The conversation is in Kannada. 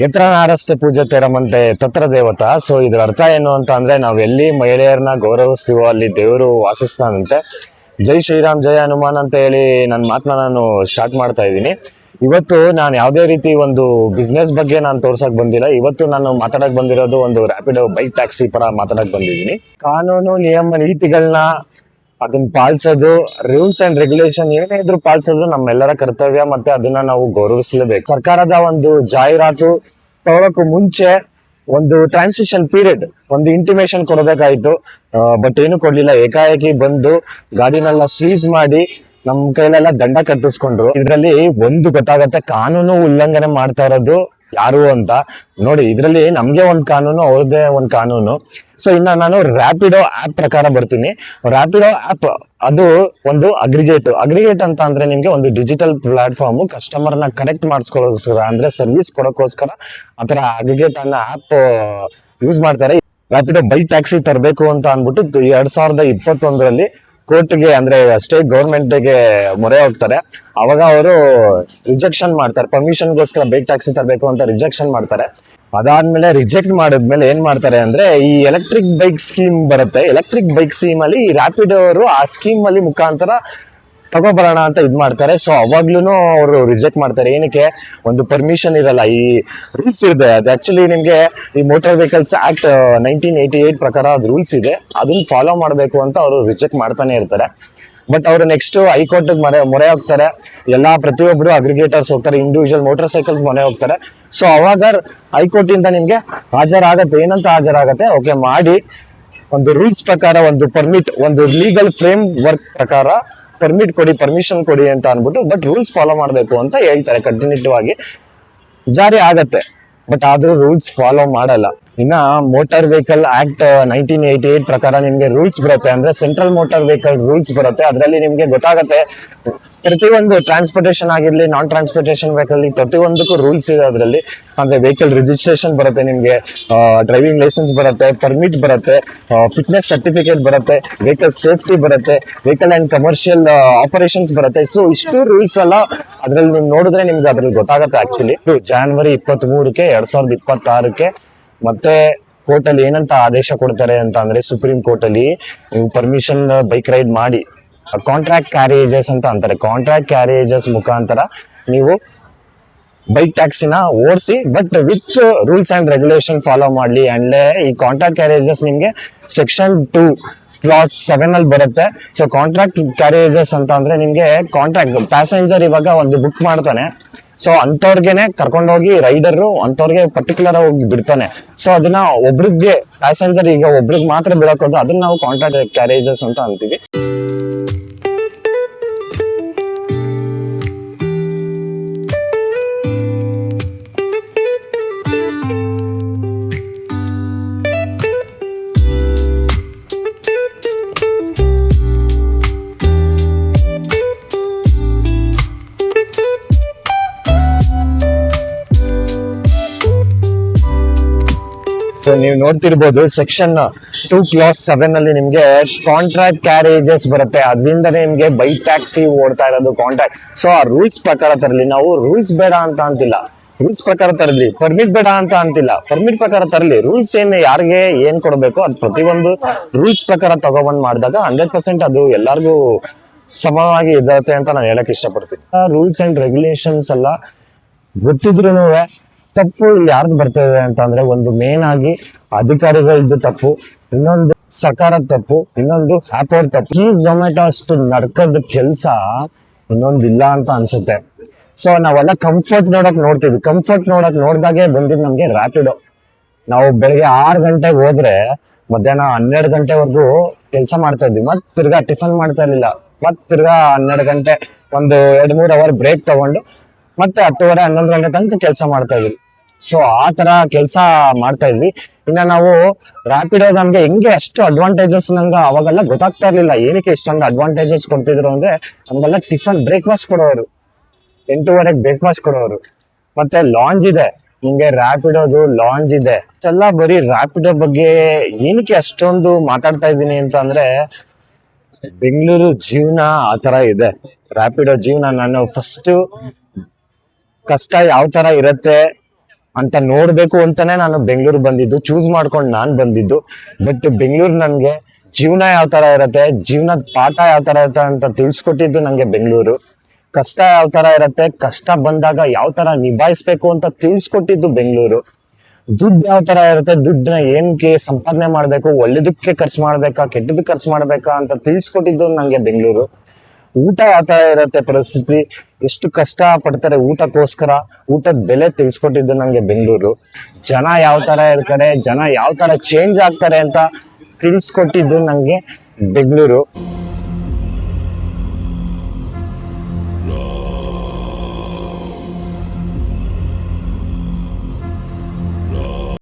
ಎತ್ರ ನಾರಸ್ತೆ ಪೂಜತೆ ರಮಂತೆ ತತ್ರ ದೇವತಾ. ಸೊ ಇದ್ರ ಅರ್ಥ ಏನು ಅಂತ ಅಂದ್ರೆ ನಾವ್ ಎಲ್ಲಿ ಮಹಿಳೆಯರನ್ನ ಗೌರವಿಸ್ತೀವೋ ಅಲ್ಲಿ ದೇವರು ವಾಸಿಸ್ತಾನಂತೆ. ಜೈ ಶ್ರೀರಾಮ್ ಜಯ ಹನುಮಾನ್ ಅಂತ ಹೇಳಿ ನನ್ನ ಮಾತನ್ನ ನಾನು ಸ್ಟಾರ್ಟ್ ಮಾಡ್ತಾ ಇದ್ದೀನಿ. ಇವತ್ತು ನಾನು ಯಾವುದೇ ರೀತಿ ಒಂದು ಬಿಸ್ನೆಸ್ ಬಗ್ಗೆ ನಾನು ತೋರ್ಸಕ್ ಬಂದಿಲ್ಲ. ಇವತ್ತು ನಾನು ಮಾತಾಡಕ್ ಬಂದಿರೋದು ಒಂದು ರ್ಯಾಪಿಡೋ ಬೈಕ್ ಟ್ಯಾಕ್ಸಿ ಪರ ಮಾತಾಡಕ್ ಬಂದಿದ್ದೀನಿ. ಕಾನೂನು ನಿಯಮ ನೀತಿಗಳನ್ನ ಅದನ್ನ ಪಾಲಿಸೋದು, ರೂಲ್ಸ್ ಅಂಡ್ ರೆಗ್ಯುಲೇಷನ್ ಏನೇ ಇದ್ರು ಪಾಲಿಸೋದು ನಮ್ಮೆಲ್ಲರ ಕರ್ತವ್ಯ, ಮತ್ತೆ ಅದನ್ನ ನಾವು ಗೌರವಿಸಲೇಬೇಕು. ಸರ್ಕಾರದ ಒಂದು ಜಾಹೀರಾತು ತಗೊಳಕ್ಕೂ ಮುಂಚೆ ಒಂದು ಟ್ರಾನ್ಸಿಷನ್ ಪೀರಿಯಡ್, ಒಂದು ಇಂಟಿಮೇಶನ್ ಕೊಡಬೇಕಾಯ್ತು. ಬಟ್ ಏನು ಕೊಡ್ಲಿಲ್ಲ. ಏಕಾಏಕಿ ಬಂದು ಗಾಡಿನೆಲ್ಲ ಸೀಸ್ ಮಾಡಿ ನಮ್ ಕೈಲೆಲ್ಲ ದಂಡ ಕಟ್ಟಿಸ್ಕೊಂಡ್ರು. ಇದ್ರಲ್ಲಿ ಒಂದು ಗೊತ್ತಾಗತ್ತೆ, ಕಾನೂನು ಉಲ್ಲಂಘನೆ ಮಾಡ್ತಾ ಇರೋದು ಯಾರು ಅಂತ. ನೋಡಿ, ಇದ್ರಲ್ಲಿ ನಮ್ಗೆ ಒಂದ್ ಕಾನೂನು, ಅವ್ರದ್ದೇ ಒಂದ್ ಕಾನೂನು. ಸೊ ಇನ್ನ ನಾನು ರ್ಯಾಪಿಡೋ ಆಪ್ ಪ್ರಕಾರ ಬರ್ತೀನಿ. ರ್ಯಾಪಿಡೋ ಆಪ್ ಅದು ಒಂದು ಅಗ್ರಿಗೇಟ್ ಅಂತ ಅಂದ್ರೆ ನಿಮ್ಗೆ ಒಂದು ಡಿಜಿಟಲ್ ಪ್ಲಾಟ್ಫಾರ್ಮ್. ಕಸ್ಟಮರ್ ನ ಕನೆಕ್ಟ್ ಮಾಡಿಸ್ಕೊಳ್ಳೋಸ್ಕರ, ಅಂದ್ರೆ ಸರ್ವಿಸ್ ಕೊಡೋಕೋಸ್ಕರ ಆತರ ಅಗ್ರಿಗೇಟ್ ಅನ್ನೋ ಆಪ್ ಯೂಸ್ ಮಾಡ್ತಾರೆ. ರ್ಯಾಪಿಡೋ ಬೈಕ್ ಟ್ಯಾಕ್ಸಿ ತರಬೇಕು ಅಂತ ಅನ್ಬಿಟ್ಟು 2021ರಲ್ಲಿ ಕೋರ್ಟ್ಗೆ, ಅಂದ್ರೆ ಸ್ಟೇಟ್ ಗೌರ್ಮೆಂಟ್ಗೆ ಮೊರೆ ಹೋಗ್ತಾರೆ. ಅವಾಗ ಅವರು ರಿಜೆಕ್ಷನ್ ಮಾಡ್ತಾರೆ. ಪರ್ಮಿಷನ್ಗೋಸ್ಕರ ಬೈಕ್ ಟ್ಯಾಕ್ಸಿ ತರಬೇಕು ಅಂತ ರಿಜೆಕ್ಷನ್ ಮಾಡ್ತಾರೆ. ಅದಾದ್ಮೇಲೆ ರಿಜೆಕ್ಟ್ ಮಾಡಿದ್ಮೇಲೆ ಏನ್ ಮಾಡ್ತಾರೆ ಅಂದ್ರೆ, ಈ ಎಲೆಕ್ಟ್ರಿಕ್ ಬೈಕ್ ಸ್ಕೀಮ್ ಬರುತ್ತೆ. ಎಲೆಕ್ಟ್ರಿಕ್ ಬೈಕ್ ಸ್ಕೀಮ್ ಅಲ್ಲಿ ಈ ರ್ಯಾಪಿಡೋ ಅವರು ಆ ಸ್ಕೀಮ್ ಅಲ್ಲಿ ಮುಖಾಂತರ ತಗೋಬರೋಣ ಅಂತ ಇದ್ ಮಾಡ್ತಾರೆ. ಸೊ ಅವಾಗ್ಲೂ ಅವರು ರಿಜೆಕ್ಟ್ ಮಾಡ್ತಾರೆ. ಏನಕ್ಕೆ? ಒಂದು ಪರ್ಮಿಷನ್ ಇರಲ್ಲ, ಈ ರೂಲ್ಸ್ ಇದೆ. ಅದು ಆಕ್ಚುಲಿ ನಿಮ್ಗೆ ಈ ಮೋಟಾರ್ ವೆಹಿಕಲ್ಸ್ ಆಕ್ಟ್ 1988 ಪ್ರಕಾರ ಅದು ರೂಲ್ಸ್ ಇದೆ, ಅದನ್ನ ಫಾಲೋ ಮಾಡಬೇಕು ಅಂತ ಅವರು ರಿಜೆಕ್ಟ್ ಮಾಡ್ತಾನೆ ಇರ್ತಾರೆ. ಬಟ್ ಅವರು ನೆಕ್ಸ್ಟ್ ಹೈಕೋರ್ಟ್ ಮೊರೆ ಹೋಗ್ತಾರೆ. ಪ್ರತಿಯೊಬ್ರು ಅಗ್ರಿಗೇಟರ್ಸ್ ಹೋಗ್ತಾರೆ, ಇಂಡಿವಿಜುವಲ್ ಮೋಟಾರ್ ಸೈಕಲ್ ಮೊರೆ ಹೋಗ್ತಾರೆ. ಸೊ ಅವಾಗ ಹೈಕೋರ್ಟ್ ಇಂದ ನಿಮ್ಗೆ ಹಾಜರಾಗತ್ತೆ. ಏನಂತ ಹಾಜರಾಗತ್ತೆ? ಓಕೆ ಮಾಡಿ, ಒಂದು ರೂಲ್ಸ್ ಪ್ರಕಾರ, ಒಂದು ಪರ್ಮಿಟ್, ಒಂದು ಲೀಗಲ್ ಫ್ರೇಮ್ ವರ್ಕ್ ಪ್ರಕಾರ ಪರ್ಮಿಟ್ ಕೊಡಿ, ಪರ್ಮಿಷನ್ ಕೊಡಿ ಅಂತ ಅನ್ಬಿಟ್ಟು, ಬಟ್ ರೂಲ್ಸ್ ಫಾಲೋ ಮಾಡಬೇಕು ಅಂತ ಹೇಳ್ತಾರೆ. ಕಂಟಿನ್ಯೂಟಿವ್ ಆಗಿ ಜಾರಿ ಆಗತ್ತೆ, ಬಟ್ ಆದ್ರೂ ರೂಲ್ಸ್ ಫಾಲೋ ಮಾಡಲ್ಲ. ಇನ್ನ ಮೋಟಾರ್ ವೆಹಿಕಲ್ ಆಕ್ಟ್ 1988 ಪ್ರಕಾರ ನಿಮ್ಗೆ ರೂಲ್ಸ್ ಬರುತ್ತೆ, ಅಂದ್ರೆ ಸೆಂಟ್ರಲ್ ಮೋಟಾರ್ ವೆಹಿಕಲ್ ರೂಲ್ಸ್ ಬರುತ್ತೆ. ಅದರಲ್ಲಿ ನಿಮ್ಗೆ ಗೊತ್ತಾಗತ್ತೆ ಪ್ರತಿಯೊಂದು ಟ್ರಾನ್ಸ್ಪೋರ್ಟೇಷನ್ ಆಗಿರ್ಲಿ, ನಾನ್ ಟ್ರಾನ್ಸ್ಪೋರ್ಟೇಷನ್ ವೆಹಿಕಲ್, ಪ್ರತಿಯೊಂದಕ್ಕೂ ರೂಲ್ಸ್ ಇದೆ ಅದರಲ್ಲಿ. ಅಂದ್ರೆ ವೆಹಿಕಲ್ ರಿಜಿಸ್ಟ್ರೇಷನ್ ಬರುತ್ತೆ ನಿಮ್ಗೆ, ಡ್ರೈವಿಂಗ್ ಲೈಸೆನ್ಸ್ ಬರುತ್ತೆ, ಪರ್ಮಿಟ್ ಬರುತ್ತೆ, ಫಿಟ್ನೆಸ್ ಸರ್ಟಿಫಿಕೇಟ್ ಬರುತ್ತೆ, ವೆಹಿಕಲ್ ಸೇಫ್ಟಿ ಬರುತ್ತೆ, ವೆಹಿಕಲ್ ಅಂಡ್ ಕಮರ್ಷಿಯಲ್ ಆಪರೇಷನ್ಸ್ ಬರುತ್ತೆ. ಸೊ ಇಷ್ಟು ರೂಲ್ಸ್ ಎಲ್ಲ ಅದ್ರಲ್ಲಿ ನೀವು ನೋಡಿದ್ರೆ ನಿಮ್ಗೆ ಅದ್ರಲ್ಲಿ ಗೊತ್ತಾಗತ್ತೆ. ಆಕ್ಚುಲಿ January 23ಕ್ಕೆ 2026ಕ್ಕೆ ಮತ್ತೆ ಕೋರ್ಟ್ ಅಲ್ಲಿ ಏನಂತ ಆದೇಶ ಕೊಡ್ತಾರೆ ಅಂತ ಅಂದ್ರೆ, ಸುಪ್ರೀಂ ಕೋರ್ಟ್ ಅಲ್ಲಿ ನೀವು ಪರ್ಮಿಷನ್ ಬೈಕ್ ರೈಡ್ ಮಾಡಿ, ಕಾಂಟ್ರಾಕ್ಟ್ ಕ್ಯಾರೇಜಸ್ ಅಂತ ಅಂತಾರೆ. ಕಾಂಟ್ರಾಕ್ಟ್ ಕ್ಯಾರೇಜಸ್ ಮುಖಾಂತರ ನೀವು ಬೈಕ್ ಟ್ಯಾಕ್ಸಿನ ಓಡಿಸಿ, but with rules and regulation follow ಮಾಡ್ಲಿ. ಅಂಡ್ ಈ ಕಾಂಟ್ರಾಕ್ಟ್ ಕ್ಯಾರೇಜಸ್ ನಿಮ್ಗೆ Section 2 Clause 7 ಅಲ್ಲಿ ಬರುತ್ತೆ. ಸೊ ಕಾಂಟ್ರಾಕ್ಟ್ ಕ್ಯಾರೇಜಸ್ ಅಂತ ಅಂದ್ರೆ ನಿಮ್ಗೆ ಕಾಂಟ್ರಾಕ್ಟ್ ಪ್ಯಾಸೆಂಜರ್ ಇವಾಗ ಒಂದು ಬುಕ್ ಮಾಡ್ತಾನೆ. ಸೊ ಅಂತವ್ರಿಗೆನೆ ಕರ್ಕೊಂಡೋಗಿ ರೈಡರ್ ಅಂತವ್ರಿಗೆ ಪರ್ಟಿಕ್ಯುಲರ್ ಹೋಗಿ ಬಿಡ್ತಾನೆ. ಸೊ ಅದನ್ನ ಒಬ್ರಿಗೆ ಪ್ಯಾಸೆಂಜರ್ ಈಗ ಒಬ್ರಿಗೆ ಮಾತ್ರ ಬಿಡಕೋದು, ಅದನ್ನ ನಾವು ಕಾಂಟ್ರಾಕ್ಟ್ ಕ್ಯಾರೇಜಸ್ ಅಂತ ಅಂತೀವಿ. ಸೊ ನೀವು ನೋಡ್ತಿರ್ಬೋದು Section 2 Clause 7 ಅಲ್ಲಿ ನಿಮ್ಗೆ ಕಾಂಟ್ರಾಕ್ಟ್ ಕ್ಯಾರೇಜಸ್ ಬರುತ್ತೆ. ಅದರಿಂದನೇ ನಿಮ್ಗೆ ಬೈಕ್ ಟ್ಯಾಕ್ಸಿ ಓಡ್ತಾ ಇರೋದು ಕಾಂಟ್ರಾಕ್ಟ್. ಸೊ ಆ ರೂಲ್ಸ್ ಪ್ರಕಾರ ತರಲಿ. ನಾವು ರೂಲ್ಸ್ ಬೇಡ ಅಂತ ಅಂತಿಲ್ಲ, ರೂಲ್ಸ್ ಪ್ರಕಾರ ತರಲಿ. ಪರ್ಮಿಟ್ ಬೇಡ ಅಂತ ಅಂತಿಲ್ಲ, ಪರ್ಮಿಟ್ ಪ್ರಕಾರ ತರಲಿ. ರೂಲ್ಸ್ ಯಾರಿಗೆ ಏನ್ ಕೊಡ್ಬೇಕು ಅದು ಪ್ರತಿಯೊಂದು ರೂಲ್ಸ್ ಪ್ರಕಾರ ತಗೊಬಂದ್ ಮಾಡಿದಾಗ 100% ಅದು ಎಲ್ಲಾರ್ಗು ಸಮವಾಗಿ ಇರುತ್ತೆ ಅಂತ ನಾನು ಹೇಳಕ್ ಇಷ್ಟಪಡ್ತೀನಿ. ರೂಲ್ಸ್ ಅಂಡ್ ರೆಗ್ಯುಲೇಷನ್ಸ್ ಎಲ್ಲ ಗೊತ್ತಿದ್ರು ತಪ್ಪು ಇಲ್ಲಿ ಯಾರ್ದು ಬರ್ತದೆ ಅಂತ ಅಂದ್ರೆ, ಒಂದು ಮೇನ್ ಆಗಿ ಅಧಿಕಾರಿಗಳದ್ದು ತಪ್ಪು, ಇನ್ನೊಂದು ಸರ್ಕಾರದ ತಪ್ಪು, ಇನ್ನೊಂದು ಆಪ್ ಅವ್ರ ತಪ್ಪು. ಈ ಝೊಮ್ಯಾಟೊ ಅಷ್ಟು ನಡ್ಕದ ಕೆಲ್ಸ ಇನ್ನೊಂದಿಲ್ಲ ಅಂತ ಅನ್ಸುತ್ತೆ. ಸೊ ನಾವೆಲ್ಲ ಕಂಫರ್ಟ್ ನೋಡ್ತೀವಿ. ಕಂಫರ್ಟ್ ನೋಡ್ದಾಗೆ ಬಂದಿದ್ ನಮ್ಗೆ ರ್ಯಾಪಿಡೋ. ನಾವು ಬೆಳಿಗ್ಗೆ 6 ಗಂಟೆಗೆ ಹೋದ್ರೆ ಮಧ್ಯಾಹ್ನ 12 ಗಂಟೆವರೆಗೂ ಕೆಲಸ ಮಾಡ್ತಾ ಇದ್ವಿ. ಮತ್ ತಿರ್ಗಾ ಟಿಫನ್ ಮಾಡ್ತಾ ಇರ್ಲಿಲ್ಲ. ಮತ್ ತಿರ್ಗಾ 12 ಗಂಟೆ ಒಂದು 2-3 ಅವರ್ ಬ್ರೇಕ್ ತಗೊಂಡು ಮತ್ತೆ 10:30 11 ಗಂಟೆ ತನಕ ಕೆಲಸ ಮಾಡ್ತಾ ಇದ್ವಿ. ಸೊ ಆ ತರ ಕೆಲಸ ಮಾಡ್ತಾ ಇದ್ವಿ. ಇನ್ನ ನಾವು ರ್ಯಾಪಿಡೋ ನಮ್ಗೆ ಹೆಂಗೆ ಅಷ್ಟು ಅಡ್ವಾಂಟೇಜಸ್ ನಂಗೆ ಅವಾಗೆಲ್ಲ ಗೊತ್ತಾಗ್ತಾ ಇರ್ಲಿಲ್ಲ. ಏನಕ್ಕೆ ಇಷ್ಟೊಂದು ಅಡ್ವಾಂಟೇಜಸ್ ಕೊಡ್ತಿದ್ರು ಅಂದ್ರೆ, ನಮ್ಗೆಲ್ಲ ಟಿಫನ್ ಬ್ರೇಕ್ಫಾಸ್ಟ್ ಕೊಡೋರು, 8:30ಕ್ಕೆ ಬ್ರೇಕ್ಫಾಸ್ಟ್ ಕೊಡೋರು. ಮತ್ತೆ ಲಾಂಜ್ ಇದೆ ನಿಮ್ಗೆ, ರ್ಯಾಪಿಡೋದು ಲಾಂಜ್ ಇದೆ. ಎಲ್ಲ ಬರೀ ರ್ಯಾಪಿಡೋ ಬಗ್ಗೆ ಏನಕ್ಕೆ ಅಷ್ಟೊಂದು ಮಾತಾಡ್ತಾ ಇದ್ದೀನಿ ಅಂತ ಅಂದ್ರೆ, ಬೆಂಗಳೂರು ಜೀವನ ಆತರ ಇದೆ. ರ್ಯಾಪಿಡೋ ಜೀವನ ನಾನು ಫಸ್ಟ್ ಕಷ್ಟ ಯಾವ ತರ ಇರತ್ತೆ ಅಂತ ನೋಡ್ಬೇಕು ಅಂತಾನೆ ನಾನು ಬೆಂಗಳೂರು ಬಂದಿದ್ದು, ಚೂಸ್ ಮಾಡ್ಕೊಂಡು ನಾನು ಬಂದಿದ್ದು. ಬಟ್ ಬೆಂಗಳೂರು ನನ್ಗೆ ಜೀವನ ಯಾವ ತರ ಇರತ್ತೆ, ಜೀವನದ ಪಾಠ ಯಾವ ತರ ಇರತ್ತೆ ಅಂತ ತಿಳಿಸ್ಕೊಟ್ಟಿದ್ದು ನಂಗೆ ಬೆಂಗಳೂರು. ಕಷ್ಟ ಯಾವ ತರ ಇರತ್ತೆ, ಕಷ್ಟ ಬಂದಾಗ ಯಾವ ತರ ನಿಭಾಯಿಸ್ಬೇಕು ಅಂತ ತಿಳಿಸ್ಕೊಟ್ಟಿದ್ದು ಬೆಂಗಳೂರು. ದುಡ್ಡು ಯಾವ ತರ ಇರುತ್ತೆ, ದುಡ್ಡನ್ನ ಏನಕ್ಕೆ ಸಂಪಾದನೆ ಮಾಡ್ಬೇಕು, ಒಳ್ಳೇದಕ್ಕೆ ಖರ್ಚು ಮಾಡ್ಬೇಕಾ ಕೆಟ್ಟದಕ್ಕೆ ಖರ್ಚು ಮಾಡ್ಬೇಕಾ ಅಂತ ತಿಳಿಸ್ಕೊಟ್ಟಿದ್ದು ನಂಗೆ ಬೆಂಗಳೂರು. ಊಟ ಯಾವ ತರ ಇರತ್ತೆ, ಪರಿಸ್ಥಿತಿ ಎಷ್ಟು ಕಷ್ಟ ಪಡ್ತಾರೆ ಊಟಕ್ಕೋಸ್ಕರ, ಊಟದ ಬೆಲೆ ತಿಳಿಸ್ಕೊಟ್ಟಿದ್ದು ನಂಗೆ ಬೆಂಗಳೂರು. ಜನ ಯಾವ ತರ ಇರ್ತಾರೆ, ಜನ ಯಾವ ತರ ಚೇಂಜ್ ಆಗ್ತಾರೆ ಅಂತ ತಿಳಿಸ್ಕೊಟ್ಟಿದ್ದು ನಂಗೆ ಬೆಂಗಳೂರು.